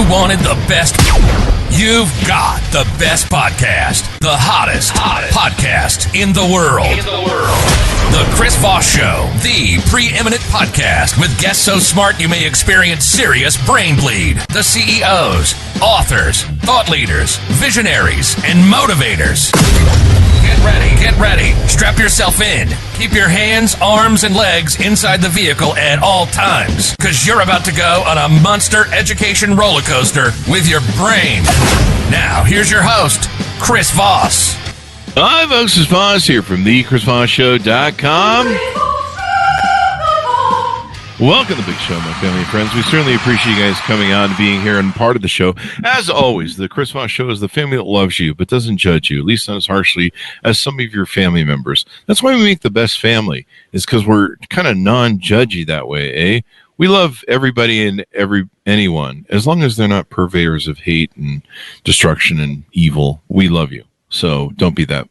you wanted the best, you've got the best podcast, the hottest podcast in the world. The Chris Voss Show, the preeminent podcast with guests so smart you may experience serious brain bleed. The CEOs, authors, thought leaders, visionaries, and motivators. Get ready. Strap yourself in. Keep your hands, arms, and legs inside the vehicle at all times, because you're about to go on a monster education roller coaster with your brain. Now, here's your host, Chris Voss. Hi, folks. It's Voss here from thechrisvossshow.com. Welcome to the big show, my family and friends. We certainly appreciate you guys coming on and being here and part of the show. As always, the Chris Voss Show is the family that loves you but doesn't judge you, at least not as harshly as some of your family members. That's why we make the best family, is because we're kind of non-judgy that way, eh? We love everybody and anyone, as long as they're not purveyors of hate and destruction and evil. We love you. So don't be that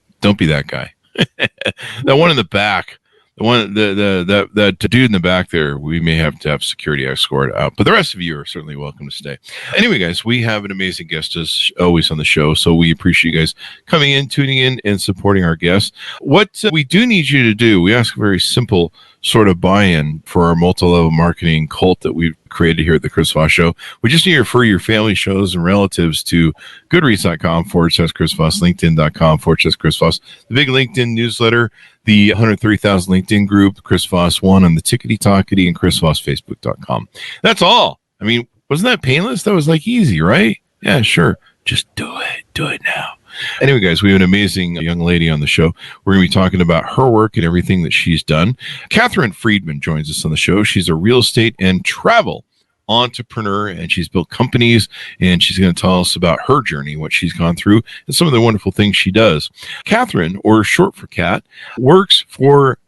guy. That one in the back. The dude in the back there, we may have to have security escort out, but the rest of you are certainly welcome to stay. Anyway, guys, we have an amazing guest as always on the show, so we appreciate you guys coming in, tuning in, and supporting our guests. What we do need you to do, we ask a very simple sort of buy-in for our multi-level marketing cult that we've created here at the Chris Voss Show. We just need to refer your family, shows, and relatives to goodreads.com/Chris Voss, LinkedIn.com/Chris Voss, the big LinkedIn newsletter, the 130,000 LinkedIn group, Chris Voss 1 on the Tickety-Talkety, and ChrisVossFacebook.com. That's all. I mean, wasn't that painless? That was like easy, right? Yeah, sure. Just do it. Do it now. Anyway, guys, we have an amazing young lady on the show. We're going to be talking about her work and everything that she's done. Katherine Friedman joins us on the show. She's a real estate and travel entrepreneur, and she's built companies, and she's going to tell us about her journey, what she's gone through, and some of the wonderful things she does. Katherine, or short for Kat, worked for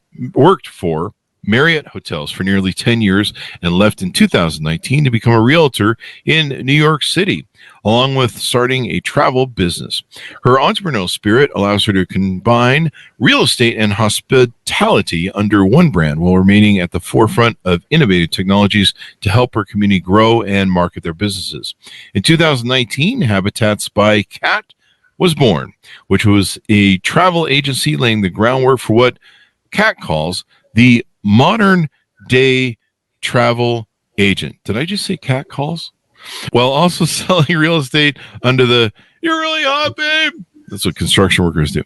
Marriott Hotels for nearly 10 years and left in 2019 to become a realtor in New York City, along with starting a travel business. Her entrepreneurial spirit allows her to combine real estate and hospitality under one brand while remaining at the forefront of innovative technologies to help her community grow and market their businesses. In 2019, Habitats by Kat was born, which was a travel agency laying the groundwork for what Kat calls the modern day travel agent. Did I just say cat calls? While also selling real estate under the "you're really hot, babe." That's what construction workers do.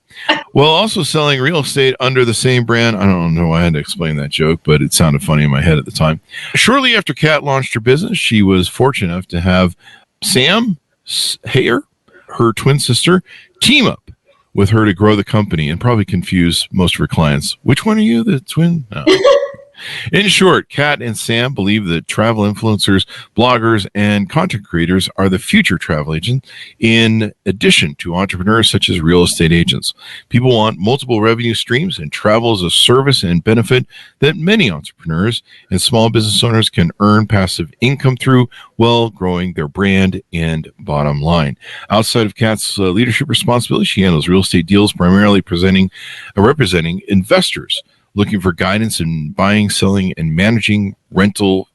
While also selling real estate under the same brand. I don't know why I had to explain that joke, but it sounded funny in my head at the time. Shortly after Kat launched her business, she was fortunate enough to have Sam Hayer, her twin sister, team up with her to grow the company and probably confuse most of her clients. Which one are you, the twin? No. In short, Kat and Sam believe that travel influencers, bloggers, and content creators are the future travel agents, in addition to entrepreneurs such as real estate agents. People want multiple revenue streams, and travel is a service and benefit that many entrepreneurs and small business owners can earn passive income through while growing their brand and bottom line. Outside of Kat's leadership responsibility, she handles real estate deals, primarily representing investors looking for guidance in buying, selling, and managing rental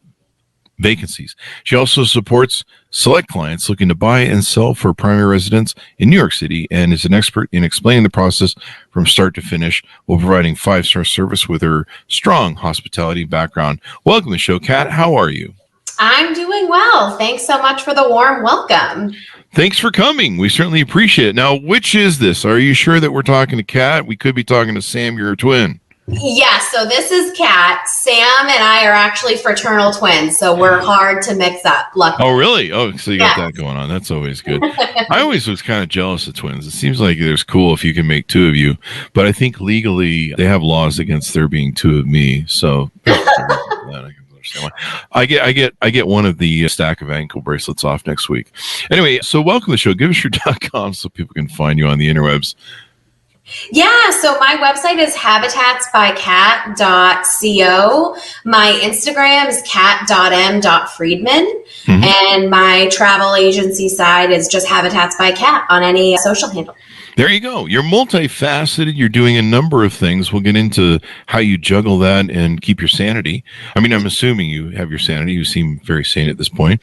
vacancies. She also supports select clients looking to buy and sell for primary residence in New York City, and is an expert in explaining the process from start to finish while providing 5-star service with her strong hospitality background. Welcome to the show, Kat. How are you? I'm doing well. Thanks so much for the warm welcome. Thanks for coming. We certainly appreciate it. Now, which is this? Are you sure that we're talking to Kat? We could be talking to Sam, your twin. Yeah, so this is Kat. Sam and I are actually fraternal twins, so we're hard to mix up. Luckily. Oh, really? Oh, so you got that going on. That's always good. I always was kind of jealous of twins. It seems like it's cool if you can make two of you, but I think legally they have laws against there being two of me. So I get one of the stack of ankle bracelets off next week. Anyway, so welcome to the show. Give us your .com so people can find you on the interwebs. Yeah, so my website is habitatsbykat.co. My Instagram is kat.m.friedman. Mm-hmm. And my travel agency side is just Habitats by Kat on any social handle. There you go. You're multifaceted. You're doing a number of things. We'll get into how you juggle that and keep your sanity. I mean, I'm assuming you have your sanity. You seem very sane at this point.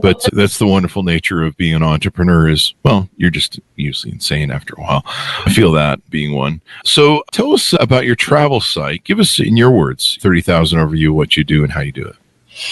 But that's the wonderful nature of being an entrepreneur is, well, you're just usually insane after a while. I feel that being one. So tell us about your travel site. Give us, in your words, 30,000 overview, what you do and how you do it.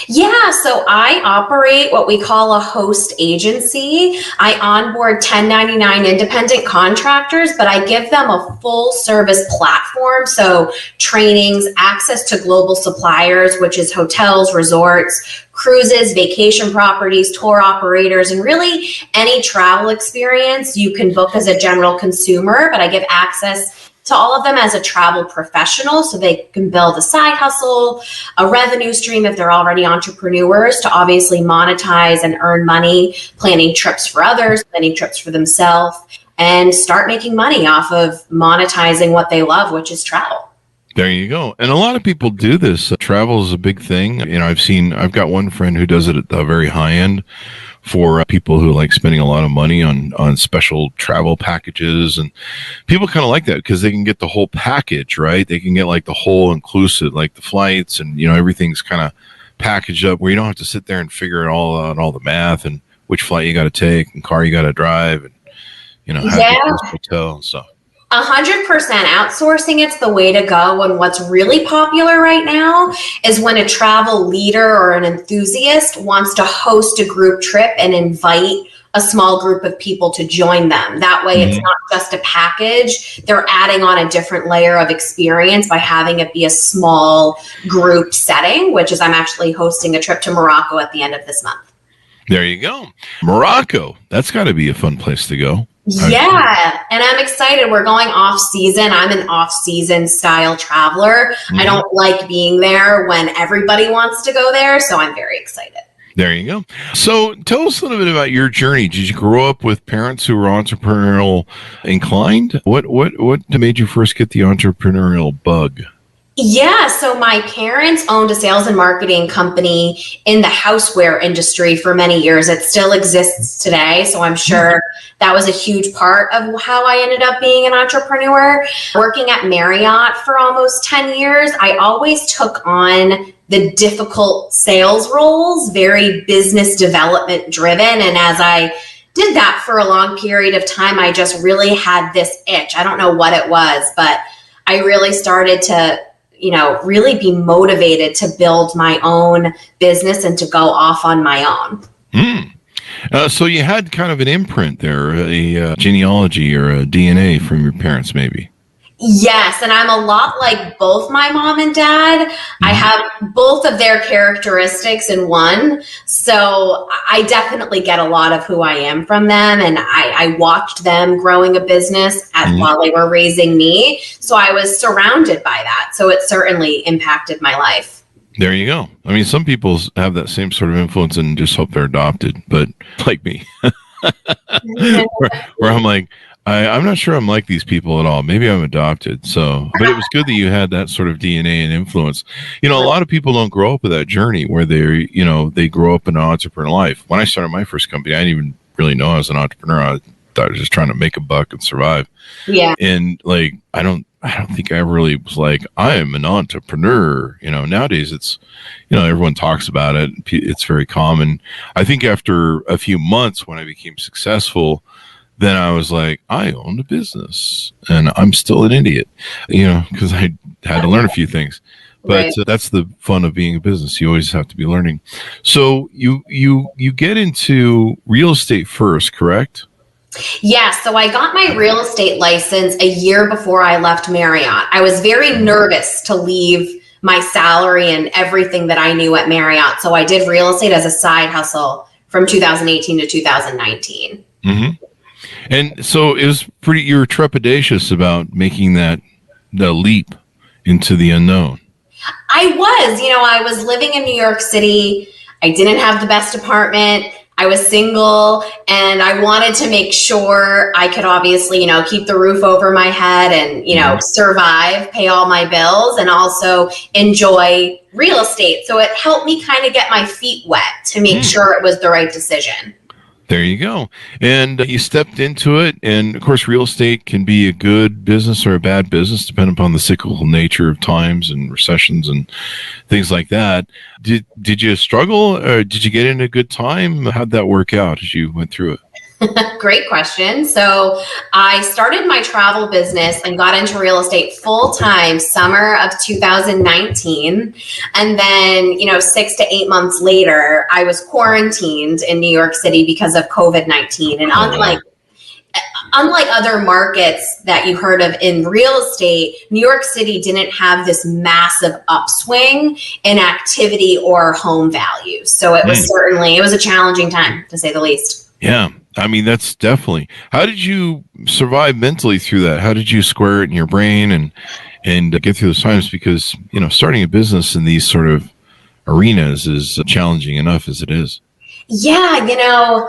Yeah, so I operate what we call a host agency. I onboard 1099 independent contractors, but I give them a full service platform. So trainings, access to global suppliers, which is hotels, resorts, cruises, vacation properties, tour operators, and really any travel experience you can book as a general consumer, but I give access to all of them as a travel professional so they can build a side hustle, a revenue stream if they're already entrepreneurs to obviously monetize and earn money, planning trips for others, planning trips for themselves, and start making money off of monetizing what they love, which is travel. There you go. And a lot of people do this. Travel is a big thing. You know, I've got one friend who does it at the very high end for people who like spending a lot of money on special travel packages. And people kind of like that because they can get the whole package, right? They can get like the whole inclusive, like the flights and, you know, everything's kind of packaged up where you don't have to sit there and figure it all out, all the math and which flight you got to take and car you got to drive and, you know, how to get to this hotel and stuff. 100% outsourcing it's the way to go. And what's really popular right now is when a travel leader or an enthusiast wants to host a group trip and invite a small group of people to join them. That way it's not just a package. They're adding on a different layer of experience by having it be a small group setting, which is I'm actually hosting a trip to Morocco at the end of this month. There you go. Morocco. That's got to be a fun place to go. Yeah, and I'm excited. We're going off season. I'm an off season style traveler. I don't like being there when everybody wants to go there, so I'm very excited. There you go. So tell us a little bit about your journey. Did you grow up with parents who were entrepreneurial inclined? What made you first get the entrepreneurial bug? Yeah, so my parents owned a sales and marketing company in the houseware industry for many years. It still exists today, so I'm sure that was a huge part of how I ended up being an entrepreneur. Working at Marriott for almost 10 years, I always took on the difficult sales roles, very business development driven. And as I did that for a long period of time, I just really had this itch. I don't know what it was, but I really started to really be motivated to build my own business and to go off on my own. So you had kind of an imprint there, a genealogy or a DNA from your parents, maybe. Yes, and I'm a lot like both my mom and dad. I have both of their characteristics in one. So I definitely get a lot of who I am from them. And I watched them growing a business while they were raising me. So I was surrounded by that. So it certainly impacted my life. There you go. I mean, some people have that same sort of influence and just hope they're adopted, but like me, where I'm like, I'm not sure I'm like these people at all. Maybe I'm adopted. So, but it was good that you had that sort of DNA and influence. You know, a lot of people don't grow up with that journey where they grow up in an entrepreneur life. When I started my first company, I didn't even really know I was an entrepreneur. I thought I was just trying to make a buck and survive. Yeah. And like, I don't think I ever really was like, I am an entrepreneur. You know, nowadays it's, everyone talks about it. It's very common. I think after a few months when I became successful, then I was like, I own a business and I'm still an idiot, because I had to learn a few things. But that's the fun of being a business. You always have to be learning. So you get into real estate first, correct? Yeah, so I got my real estate license a year before I left Marriott. I was very nervous to leave my salary and everything that I knew at Marriott. So I did real estate as a side hustle from 2018 to 2019. And so it was you were trepidatious about making the leap into the unknown. I was living in New York City. I didn't have the best apartment. I was single and I wanted to make sure I could obviously, keep the roof over my head and, survive, pay all my bills and also enjoy real estate. So it helped me kind of get my feet wet to make sure it was the right decision. There you go. And you stepped into it. And of course, real estate can be a good business or a bad business, depending upon the cyclical nature of times and recessions and things like that. Did you struggle, or did you get in a good time? How'd that work out as you went through it? Great question. So I started my travel business and got into real estate full time summer of 2019. And then, 6 to 8 months later, I was quarantined in New York City because of COVID-19. And unlike other markets that you heard of in real estate, New York City didn't have this massive upswing in activity or home value. So it was a challenging time, to say the least. Yeah. I mean, that's definitely. How did you survive mentally through that? How did you square it in your brain and get through those times? Because, starting a business in these sort of arenas is challenging enough as it is. Yeah.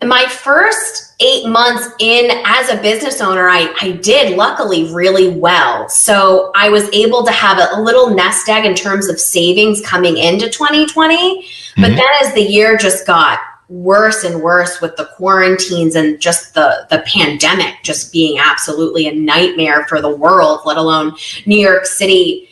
My first 8 months in as a business owner, I did luckily really well. So I was able to have a little nest egg in terms of savings coming into 2020. But then as the year just got worse and worse with the quarantines and just the pandemic just being absolutely a nightmare for the world, let alone New York City,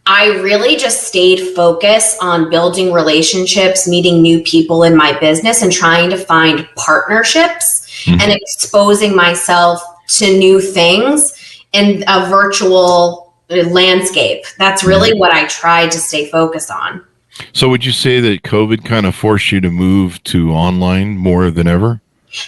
I really just stayed focused on building relationships, meeting new people in my business, and trying to find partnerships and exposing myself to new things in a virtual landscape. That's really what I tried to stay focused on. So would you say that COVID kind of forced you to move to online more than ever?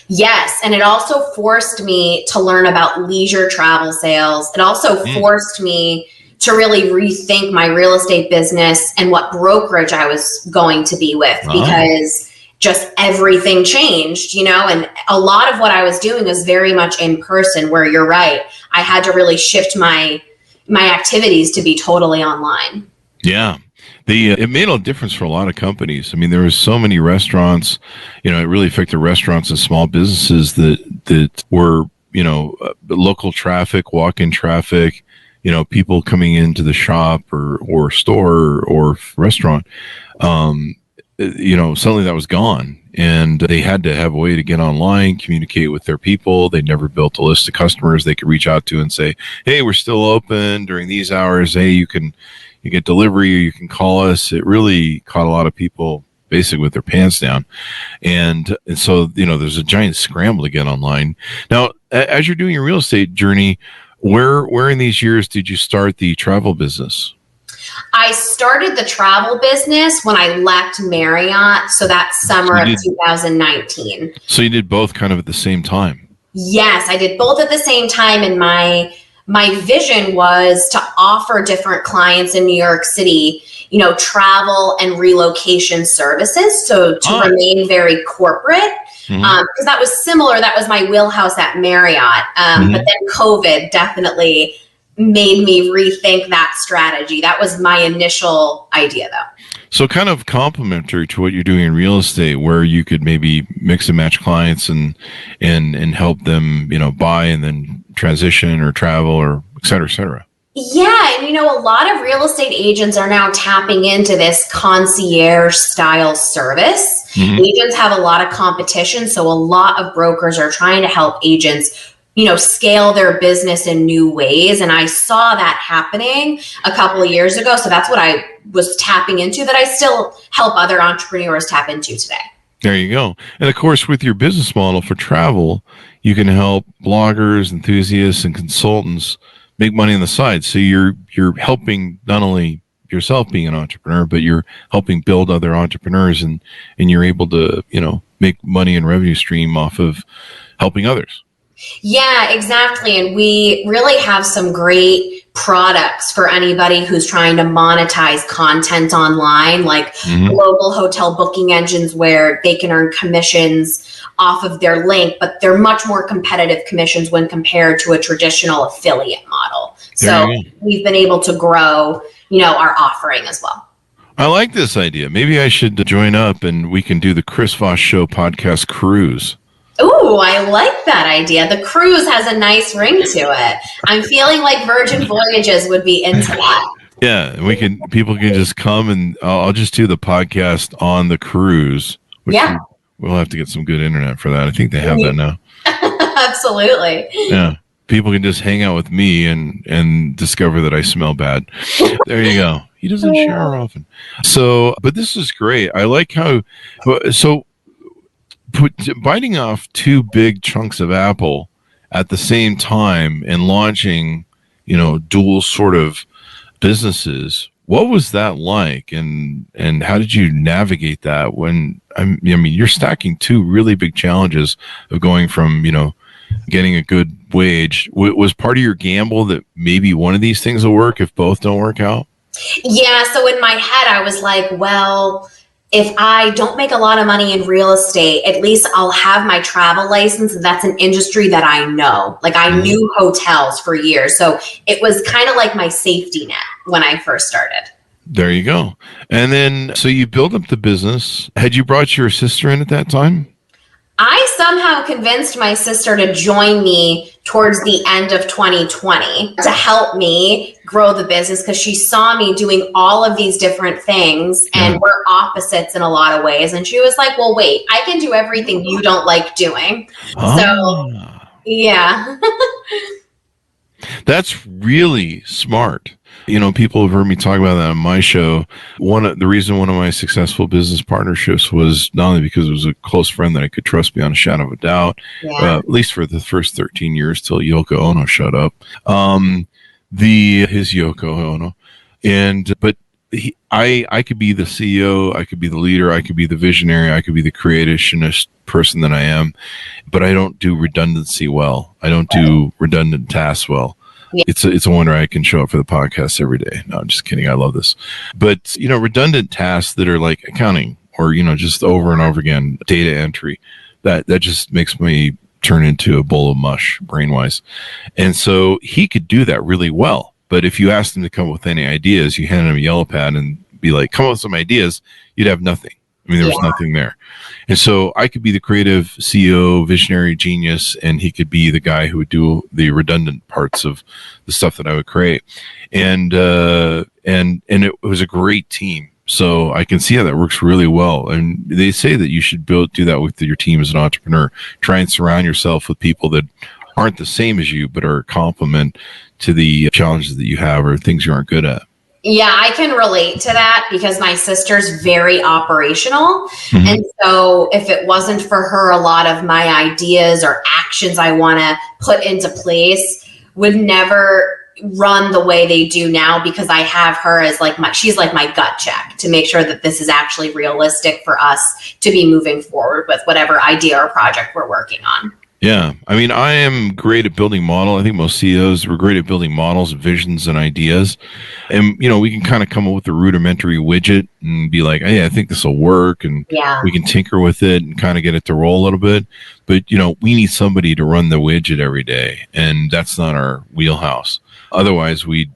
Yes. And it also forced me to learn about leisure travel sales. It also forced me to really rethink my real estate business and what brokerage I was going to be with, because just everything changed, and a lot of what I was doing was very much in person, where you're right. I had to really shift my activities to be totally online. Yeah. It made a difference for a lot of companies. I mean, there was so many restaurants, it really affected restaurants and small businesses that were, local traffic, walk-in traffic, people coming into the shop or store or restaurant, suddenly that was gone. And they had to have a way to get online, communicate with their people. They never built a list of customers they could reach out to and say, hey, we're still open during these hours. Hey, you get delivery, or you can call us. It really caught a lot of people basically with their pants down. And so, there's a giant scramble to get online. Now, as you're doing your real estate journey, where in these years did you start the travel business? I started the travel business when I left Marriott. So that summer of 2019. So you did both kind of at the same time? Yes, I did both at the same time. And my vision was to offer different clients in New York City, travel and relocation services. So to remain very corporate, because that was similar. That was my wheelhouse at Marriott. But then COVID definitely made me rethink that strategy. That was my initial idea, though. So kind of complementary to what you're doing in real estate, where you could maybe mix and match clients and help them, buy and then transition or travel or et cetera, et cetera. Yeah. And, a lot of real estate agents are now tapping into this concierge style service. Agents have a lot of competition. So a lot of brokers are trying to help agents scale their business in new ways. And I saw that happening a couple of years ago. So that's what I was tapping into, that I still help other entrepreneurs tap into today. There you go. And of course, with your business model for travel, you can help bloggers, enthusiasts, and consultants make money on the side. So you're helping not only yourself being an entrepreneur, but you're helping build other entrepreneurs, and you're able to, make money and revenue stream off of helping others. Yeah, exactly. And we really have some great products for anybody who's trying to monetize content online, like global hotel booking engines, where they can earn commissions off of their link, but they're much more competitive commissions when compared to a traditional affiliate model. So we've been able to grow, our offering as well. I like this idea. Maybe I should join up and we can do the Chris Voss Show podcast cruise. Ooh, I like that idea. The cruise has a nice ring to it. I'm feeling like Virgin Voyages would be into that. Yeah, people can just come and I'll just do the podcast on the cruise, which We'll have to get some good internet for that. I think they have that now. Absolutely. Yeah. People can just hang out with me and discover that I smell bad. There you go. He doesn't shower often. So, but this is great. I like how, so biting off two big chunks of apple at the same time and launching, dual sort of businesses. What was that like, and how did you navigate that when you're stacking two really big challenges of going from, getting a good wage. Was part of your gamble that maybe one of these things will work if both don't work out? Yeah. So in my head, I was like, well, if I don't make a lot of money in real estate, at least I'll have my travel license. And that's an industry that I know. Like I knew hotels for years. So it was kind of like my safety net when I first started. There you go. And then, so you built up the business. Had you brought your sister in at that time? I somehow convinced my sister to join me towards the end of 2020 to help me grow the business because she saw me doing all of these different things and we're opposites in a lot of ways. And she was like, well, wait, I can do everything you don't like doing. So, yeah. That's really smart. People have heard me talk about that on my show. The reason one of my successful business partnerships was not only because it was a close friend that I could trust beyond a shadow of a doubt, at least for the first 13 years till Yoko Ono shut up. His Yoko Ono, but I could be the CEO, I could be the leader, I could be the visionary, I could be the creationist person that I am, but I don't do redundancy well. I don't do redundant tasks well. Yeah. It's a wonder I can show up for the podcast every day. No, I'm just kidding. I love this. But, redundant tasks that are like accounting or, just over and over again, data entry, that just makes me turn into a bowl of mush brain-wise. And so he could do that really well. But if you asked him to come up with any ideas, you handed him a yellow pad and be like, come up with some ideas, you'd have nothing. There was nothing there. And so I could be the creative CEO, visionary genius, and he could be the guy who would do the redundant parts of the stuff that I would create. And it was a great team. So I can see how that works really well. And they say that you should do that with your team as an entrepreneur. Try and surround yourself with people that aren't the same as you, but are a complement to the challenges that you have or things you aren't good at. Yeah, I can relate to that because my sister's very operational. Mm-hmm. And so if it wasn't for her, a lot of my ideas or actions I want to put into place would never run the way they do now because I have her as she's like my gut check to make sure that this is actually realistic for us to be moving forward with whatever idea or project we're working on. Yeah. I am great at building model. I think most CEOs are great at building models, visions, and ideas. And, we can kind of come up with a rudimentary widget and be like, hey, I think this will work. And we can tinker with it and kind of get it to roll a little bit. But, we need somebody to run the widget every day. And that's not our wheelhouse. Otherwise, we'd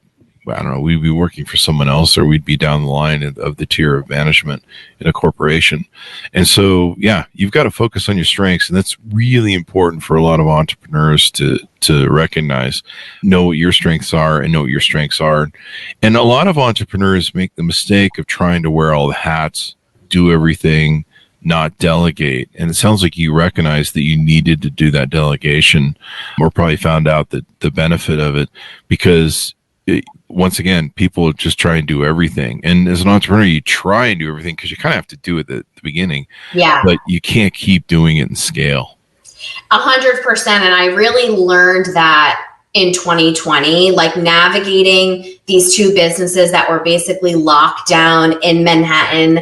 be working for someone else, or we'd be down the line of the tier of management in a corporation. And so, you've got to focus on your strengths. And that's really important for a lot of entrepreneurs to recognize, know what your strengths are and know what your strengths are. And a lot of entrepreneurs make the mistake of trying to wear all the hats, do everything, not delegate. And it sounds like you recognize that you needed to do that delegation, or probably found out that the benefit of it, because once again, people just try and do everything. And as an entrepreneur, you try and do everything because you kind of have to do it at the beginning. Yeah. But you can't keep doing it in scale. 100%. And I really learned that in 2020, navigating these two businesses that were basically locked down in Manhattan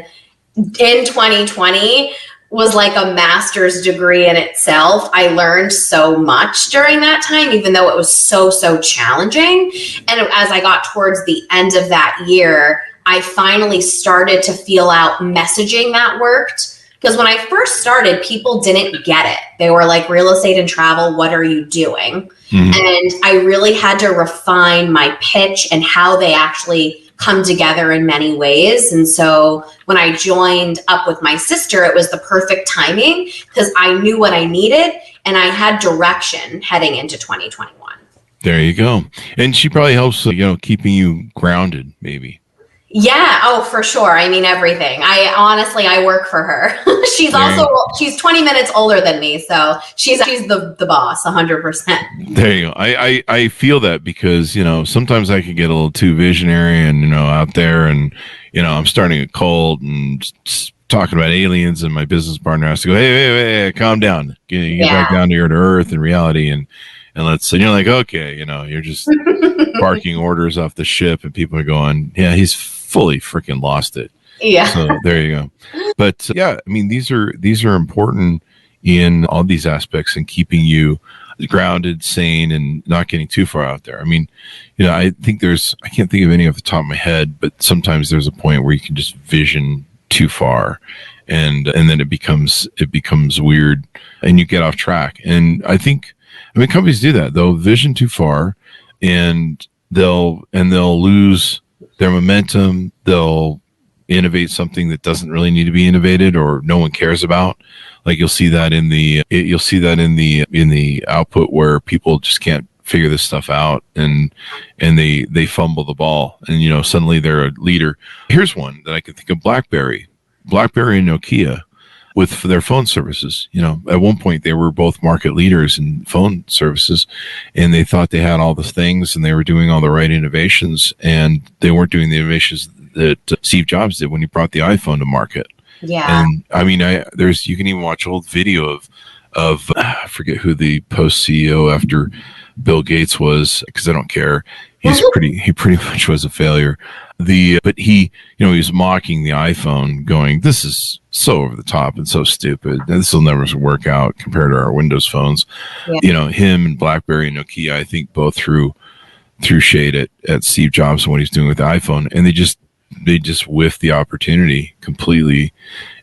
in 2020 was like a master's degree in itself. I learned so much during that time, even though it was so challenging. And as I got towards the end of that year, I finally started to feel out messaging that worked. Because when I first started, people didn't get it. They were like, real estate and travel, what are you doing? Mm-hmm. And I really had to refine my pitch and how they actually come together in many ways. And so when I joined up with my sister, it was the perfect timing because I knew what I needed and I had direction heading into 2021. There you go. And she probably helps, keeping you grounded, maybe. Yeah. Oh, for sure. I mean, everything. I work for her. She's 20 minutes older than me. So she's the boss 100%. There you go. I feel that because, sometimes I can get a little too visionary and, out there and, I'm starting a cult and talking about aliens, and my business partner has to go, hey, calm down. Get back down to earth and reality. And you're like, okay, you're just barking orders off the ship, and people are going, yeah, he's fully freaking lost it. Yeah. So there you go. But I mean, these are important in all these aspects and keeping you grounded, sane, and not getting too far out there. I mean, I think I can't think of any off the top of my head, but sometimes there's a point where you can just vision too far, and then it becomes weird, and you get off track. And I mean, companies do that. They'll vision too far, and they'll lose their momentum. They'll innovate something that doesn't really need to be innovated or no one cares about. Like you'll see that in the output where people just can't figure this stuff out, and they fumble the ball, and suddenly they're a leader. Here's one that I can think of: BlackBerry and Nokia with their phone services. At one point they were both market leaders in phone services, and they thought they had all the things and they were doing all the right innovations, and they weren't doing the innovations that Steve Jobs did when he brought the iPhone to market. Yeah. And I mean, you can even watch old video of I forget who the post CEO after Bill Gates was, because I don't care. He pretty much was a failure. But he was mocking the iPhone, going, "This is so over the top and so stupid. And this will never work out compared to our Windows phones." Yeah. Him and BlackBerry and Nokia, I think, both threw shade at Steve Jobs and what he's doing with the iPhone, and they just whiffed the opportunity completely.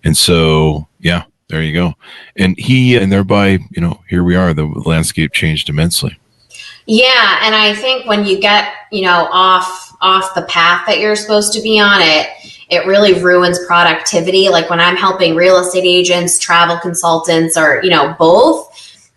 And so, yeah, there you go. And thereby, here we are. The landscape changed immensely. Yeah, and I think when you get, off the path that you're supposed to be on, it really ruins productivity. Like when I'm helping real estate agents, travel consultants, or, both,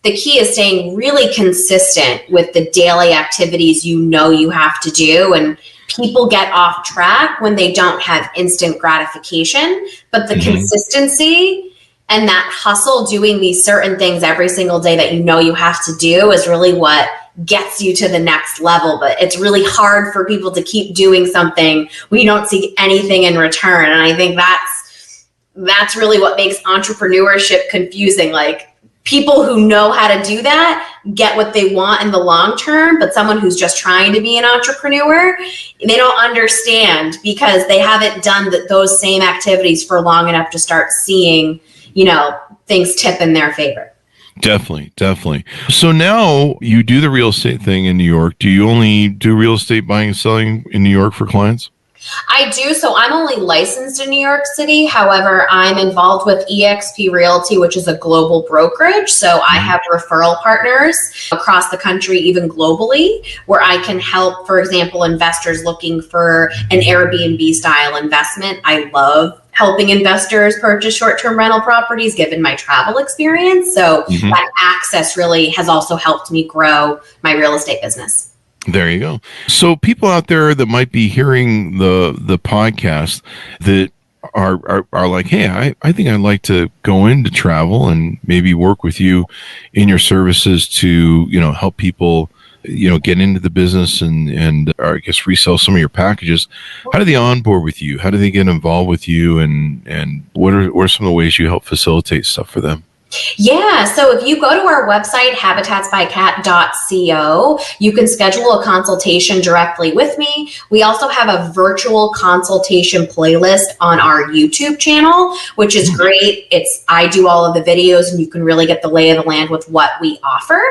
the key is staying really consistent with the daily activities you have to do. And people get off track when they don't have instant gratification, but the consistency and that hustle doing these certain things every single day that you have to do is really what gets you to the next level. But it's really hard for people to keep doing something when you don't see anything in return. And I think that's really what makes entrepreneurship confusing. Like, people who know how to do that get what they want in the long term, but someone who's just trying to be an entrepreneur, they don't understand because they haven't done those same activities for long enough to start seeing, things tip in their favor. Definitely. So now you do the real estate thing in New York. Do you only do real estate buying and selling in New York for clients? I do. So I'm only licensed in New York City. However, I'm involved with eXp Realty, which is a global brokerage. So I have referral partners across the country, even globally, where I can help, for example, investors looking for an Airbnb style investment. I love helping investors purchase short-term rental properties given my travel experience. So that access really has also helped me grow my real estate business. There you go. So people out there that might be hearing the podcast that are like, hey, I think I'd like to go into travel and maybe work with you in your services to, help people, get into the business and or I guess resell some of your packages. How do they onboard with you? How do they get involved with you? And what are some of the ways you help facilitate stuff for them? Yeah, so if you go to our website, habitatsbycat.co, you can schedule a consultation directly with me. We also have a virtual consultation playlist on our YouTube channel, which is great. I do all of the videos, and you can really get the lay of the land with what we offer.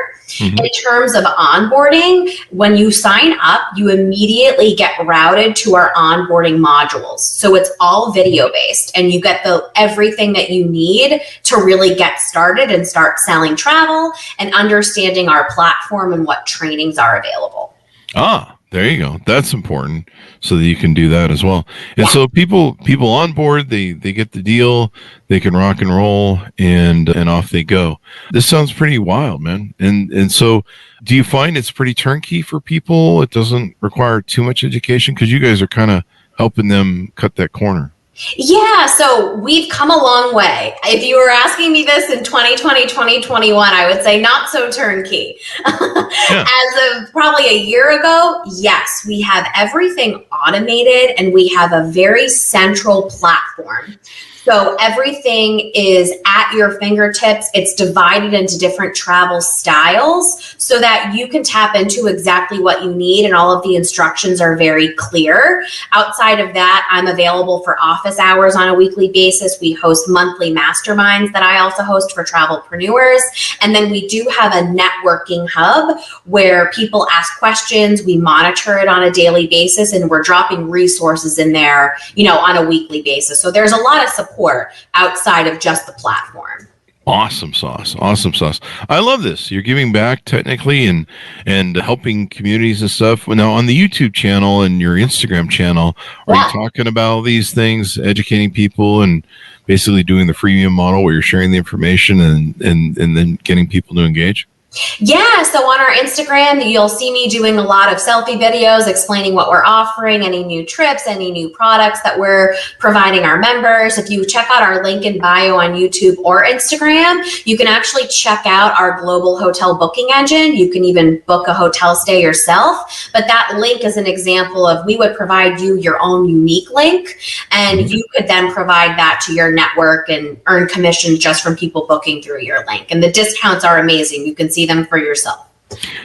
In terms of onboarding, when you sign up, you immediately get routed to our onboarding modules. So it's all video based, and you get everything that you need to really get started and start selling travel and understanding our platform and what trainings are available. There you go. That's important, so that you can do that as well. And so people on board, they get the deal, they can rock and roll, and off they go. This sounds pretty wild, man. And so do you find it's pretty turnkey for people? It doesn't require too much education, because you guys are kind of helping them cut that corner? Yeah, so we've come a long way. If you were asking me this in 2020, 2021, I would say not so turnkey. Yeah. As of probably a year ago, yes, we have everything automated and we have a very central platform. So everything is at your fingertips. It's divided into different travel styles so that you can tap into exactly what you need, and all of the instructions are very clear. Outside of that, I'm available for office hours on a weekly basis. We host monthly masterminds that I also host for travelpreneurs. And then we do have a networking hub where people ask questions. We monitor it on a daily basis, and we're dropping resources in there, on a weekly basis. So there's a lot of support outside of just the platform. Awesome sauce. I love this. You're giving back technically and helping communities and stuff. Now on the YouTube channel and your Instagram channel, are you talking about these things, educating people and basically doing the freemium model where you're sharing the information and then getting people to engage? Yeah, so on our Instagram, you'll see me doing a lot of selfie videos explaining what we're offering, any new trips, any new products that we're providing our members. If you check out our link in bio on YouTube or Instagram, you can actually check out our global hotel booking engine. You can even book a hotel stay yourself. But that link is an example of, we would provide you your own unique link, and you could then provide that to your network and earn commissions just from people booking through your link. And the discounts are amazing. You can see them for yourself.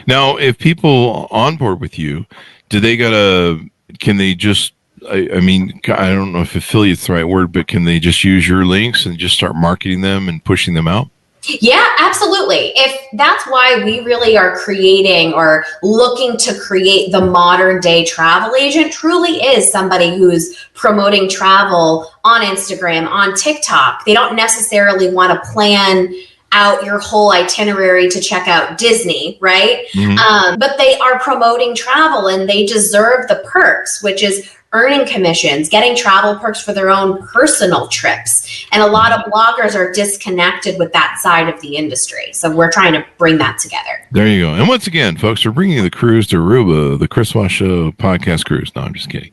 Now, if people onboard with you, can they just, I mean, I don't know if affiliate's the right word, but can they just use your links and just start marketing them and pushing them out? Yeah, absolutely. If that's why we really are creating or looking to create the modern day travel agent, truly is somebody who's promoting travel on Instagram, on TikTok. They don't necessarily want to plan out your whole itinerary to check out Disney, right? But they are promoting travel and they deserve the perks, which is earning commissions, getting travel perks for their own personal trips. And a lot of bloggers are disconnected with that side of the industry. So we're trying to bring that together. There you go. And once again, folks, we're bringing the cruise to Aruba, the Chris Voss Show podcast cruise. No, I'm just kidding.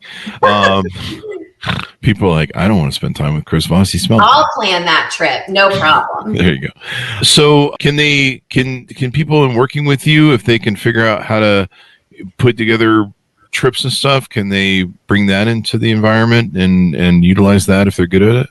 People are like, I don't want to spend time with Chris Voss. He smells. I'll plan that trip. No problem. There you go. So can people in working with you, if they can figure out how to put together trips and stuff, can they bring that into the environment and utilize that if they're good at it?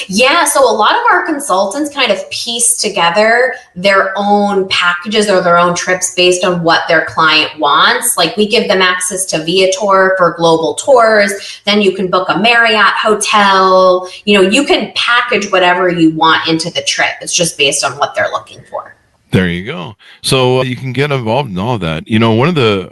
Yeah, so a lot of our consultants kind of piece together their own packages or their own trips based on what their client wants. Like, we give them access to Viator for global tours. Then you can book a Marriott hotel. You can package whatever you want into the trip. It's just based on what they're looking for. There you go. So you can get involved in all of that.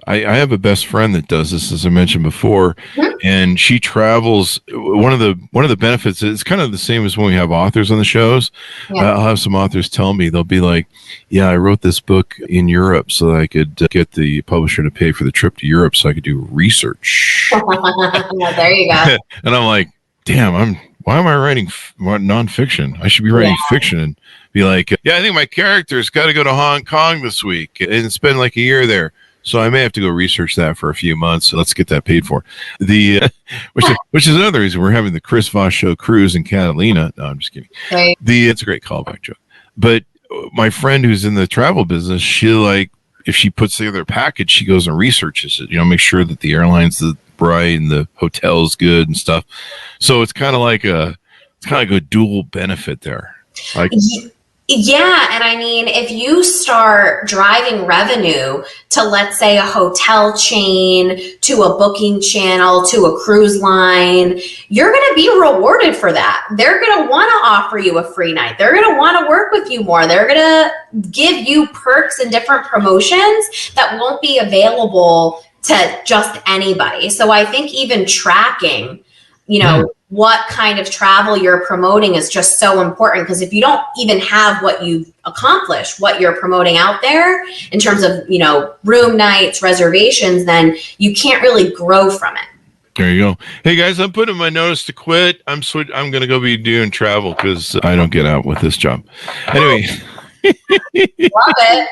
I have a best friend that does this, as I mentioned before, and she travels. One of the benefits is kind of the same as when we have authors on the shows. Yeah. I'll have some authors tell me, they'll be like, yeah, I wrote this book in Europe so that I could get the publisher to pay for the trip to Europe so I could do research. There you go. And I'm like, damn, why am I writing nonfiction? I should be writing fiction and be like, I think my character's got to go to Hong Kong this week and spend like a year there. So I may have to go research that for a few months. So let's get that paid for. Which is another reason we're having the Chris Voss Show cruise in Catalina. No, I'm just kidding. Right. It's a great callback joke. But my friend who's in the travel business, if she puts together a package, she goes and researches it. Make sure that the airline's right and the hotel's good and stuff. So it's kind of like a dual benefit there. Like. Yeah. And I mean, if you start driving revenue to, let's say, a hotel chain, to a booking channel, to a cruise line, you're going to be rewarded for that. They're going to want to offer you a free night. They're going to want to work with you more. They're going to give you perks and different promotions that won't be available to just anybody. So I think even tracking, what kind of travel you're promoting is just so important, because if you don't even have what you've accomplished, what you're promoting out there in terms of, room nights, reservations, then you can't really grow from it. There you go. Hey guys, I'm putting my notice to quit. I'm going to go be doing travel because I don't get out with this job. Anyway. it.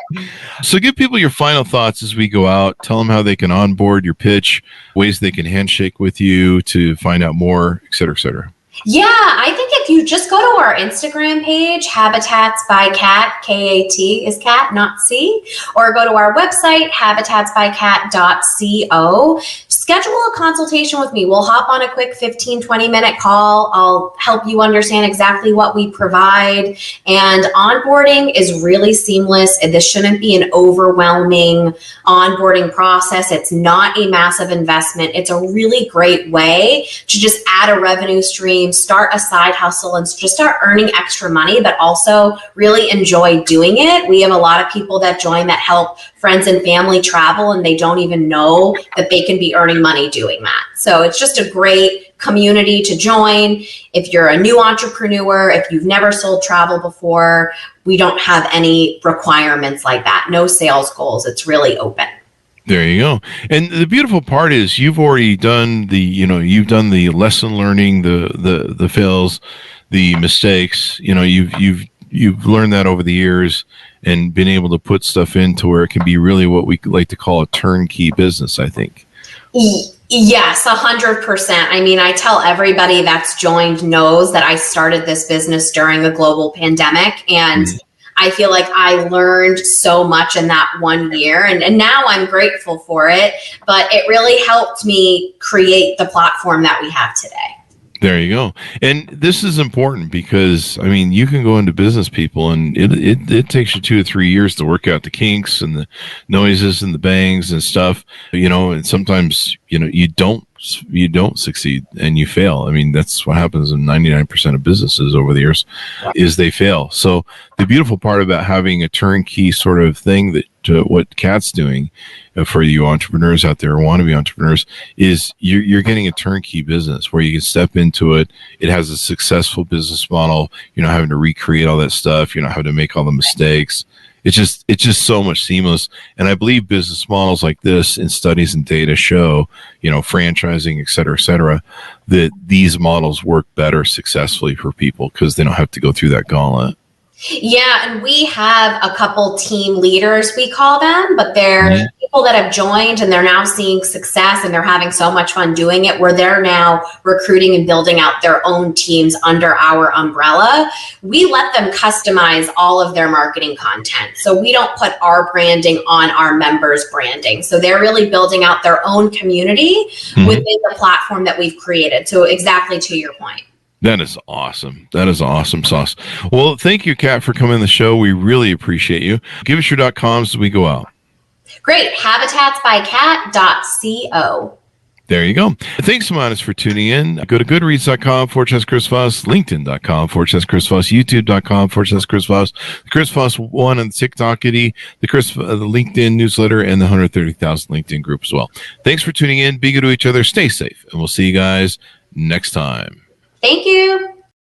So give people your final thoughts as we go out. Tell them how they can onboard your pitch, ways they can handshake with you to find out more, et cetera, et cetera. Yeah, I think if you just go to our Instagram page, Habitats by Cat, K-A-T is cat, not C, or go to our website, habitatsbycat.co. Schedule a consultation with me. We'll hop on a quick 15, 20-minute call. I'll help you understand exactly what we provide. And onboarding is really seamless. This shouldn't be an overwhelming onboarding process. It's not a massive investment. It's a really great way to just add a revenue stream, start a side hustle, and just start earning extra money, but also really enjoy doing it. We have a lot of people that join that help friends and family travel, and they don't even know that they can be earning money doing that. So it's just a great community to join. If you're a new entrepreneur, if you've never sold travel before, we don't have any requirements like that. No sales goals. It's really open. There you go. And the beautiful part is you've already done you've done the lesson learning, the fails, the mistakes. You've learned that over the years and been able to put stuff into where it can be really what we like to call a turnkey business, I think. Yes, 100%. I mean, I tell everybody that's joined knows that I started this business during the global pandemic, and I feel like I learned so much in that 1 year, and now I'm grateful for it, but it really helped me create the platform that we have today. There you go. And this is important because, I mean, you can go into business, people, and it takes you 2 to 3 years to work out the kinks and the noises and the bangs and stuff, and sometimes, you don't succeed and you fail. I mean, that's what happens in 99% of businesses over the years is they fail. So the beautiful part about having a turnkey sort of thing that what Kat's doing for you entrepreneurs out there or wannabe entrepreneurs is you're getting a turnkey business where you can step into it. It has a successful business model. You're not having to recreate all that stuff. You're not having to make all the mistakes. It's just so much seamless. And I believe business models like this and studies and data show, franchising, et cetera, that these models work better successfully for people because they don't have to go through that gauntlet. Yeah, and we have a couple team leaders, we call them, but they're people that have joined and they're now seeing success and they're having so much fun doing it where they're now recruiting and building out their own teams under our umbrella. We let them customize all of their marketing content. So we don't put our branding on our members' branding. So they're really building out their own community within the platform that we've created. So exactly to your point. That is awesome. That is awesome sauce. Well, thank you, Kat, for coming on the show. We really appreciate you. Give us your .coms as we go out. Great. Habitatsbycat.co. There you go. Thanks, Monis, for tuning in. Go to goodreads.com/Chris Voss, LinkedIn.com/Chris Voss, YouTube.com/Chris Voss, the Chris Voss 1 on TikTokity, the LinkedIn newsletter, and the 130,000 LinkedIn group as well. Thanks for tuning in. Be good to each other. Stay safe. And we'll see you guys next time. Thank you.